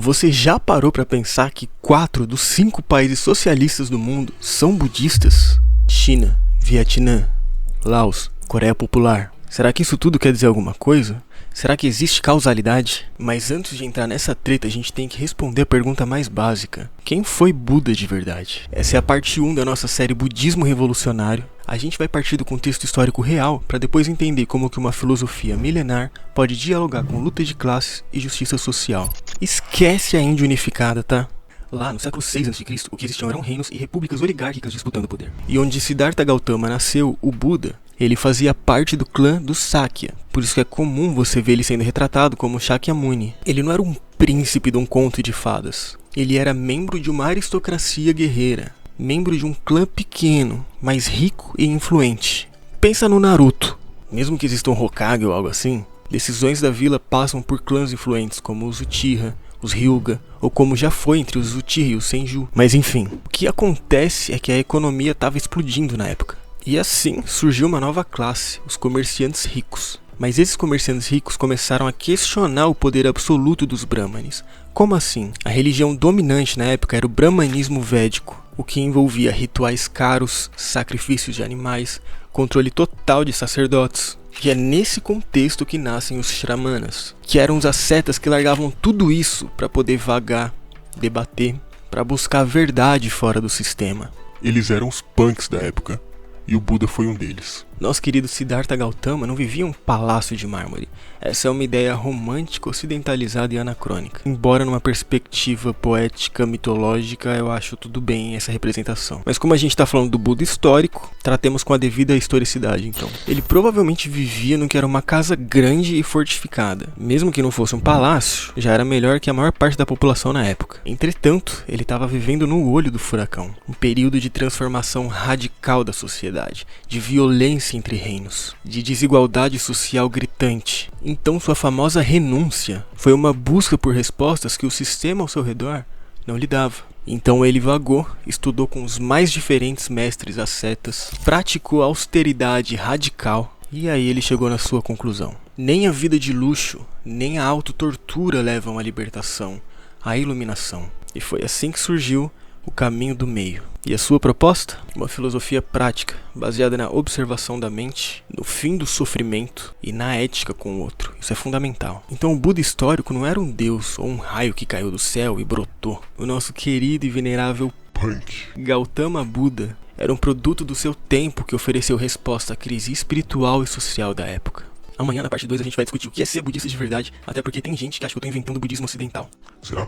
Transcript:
Você já parou para pensar que 4 dos 5 países socialistas do mundo são budistas? China, Vietnã, Laos, Coreia Popular. Será que isso tudo quer dizer alguma coisa? Será que existe causalidade? Mas antes de entrar nessa treta, a gente tem que responder a pergunta mais básica. Quem foi Buda de verdade? Essa é a parte 1 da nossa série Budismo Revolucionário. A gente vai partir do contexto histórico real para depois entender como que uma filosofia milenar pode dialogar com luta de classes e justiça social. Esquece a Índia unificada, tá? Lá no século 6 a.C., o que existiam eram reinos e repúblicas oligárquicas disputando o poder. E onde Siddhartha Gautama nasceu, o Buda, ele fazia parte do clã do Sakya. Por isso que é comum você ver ele sendo retratado como Shakyamuni. Ele não era um príncipe de um conto de fadas. Ele era membro de uma aristocracia guerreira. Membro de um clã pequeno, mas rico e influente. Pensa no Naruto. Mesmo que exista um Hokage ou algo assim, decisões da vila passam por clãs influentes como os Uchiha, os Hyuga, ou como já foi entre os Uchiha e os Senju. Mas enfim, o que acontece é que a economia estava explodindo na época. E assim surgiu uma nova classe, os comerciantes ricos. Mas esses comerciantes ricos começaram a questionar o poder absoluto dos Brahmanes. Como assim? A religião dominante na época era o brahmanismo védico, o que envolvia rituais caros, sacrifícios de animais, controle total de sacerdotes. E é nesse contexto que nascem os Shramanas, que eram os ascetas que largavam tudo isso para poder vagar, debater, para buscar a verdade fora do sistema. Eles eram os punks da época, e o Buda foi um deles. Nosso querido Siddhartha Gautama não vivia em um palácio de mármore. Essa é uma ideia romântica, ocidentalizada e anacrônica. Embora numa perspectiva poética, mitológica, eu acho tudo bem essa representação. Mas como a gente está falando do Buda histórico, tratemos com a devida historicidade então. Ele provavelmente vivia no que era uma casa grande e fortificada. Mesmo que não fosse um palácio, já era melhor que a maior parte da população na época. Entretanto, ele estava vivendo no olho do furacão. Um período de transformação radical da sociedade, de violência entre reinos, de desigualdade social gritante. Então sua famosa renúncia foi uma busca por respostas que o sistema ao seu redor não lhe dava. Então ele vagou, estudou com os mais diferentes mestres ascetas, praticou austeridade radical e aí ele chegou na sua conclusão. Nem a vida de luxo, nem a autotortura levam à libertação, à iluminação. E foi assim que surgiu o caminho do meio. E a sua proposta? Uma filosofia prática, baseada na observação da mente, no fim do sofrimento e na ética com o outro. Isso é fundamental. Então o Buda histórico não era um deus ou um raio que caiu do céu e brotou. O nosso querido e venerável Punk. Gautama Buda era um produto do seu tempo que ofereceu resposta à crise espiritual e social da época. Amanhã, na parte 2, a gente vai discutir o que é ser budista de verdade, até porque tem gente que acha que eu tô inventando o budismo ocidental. Será?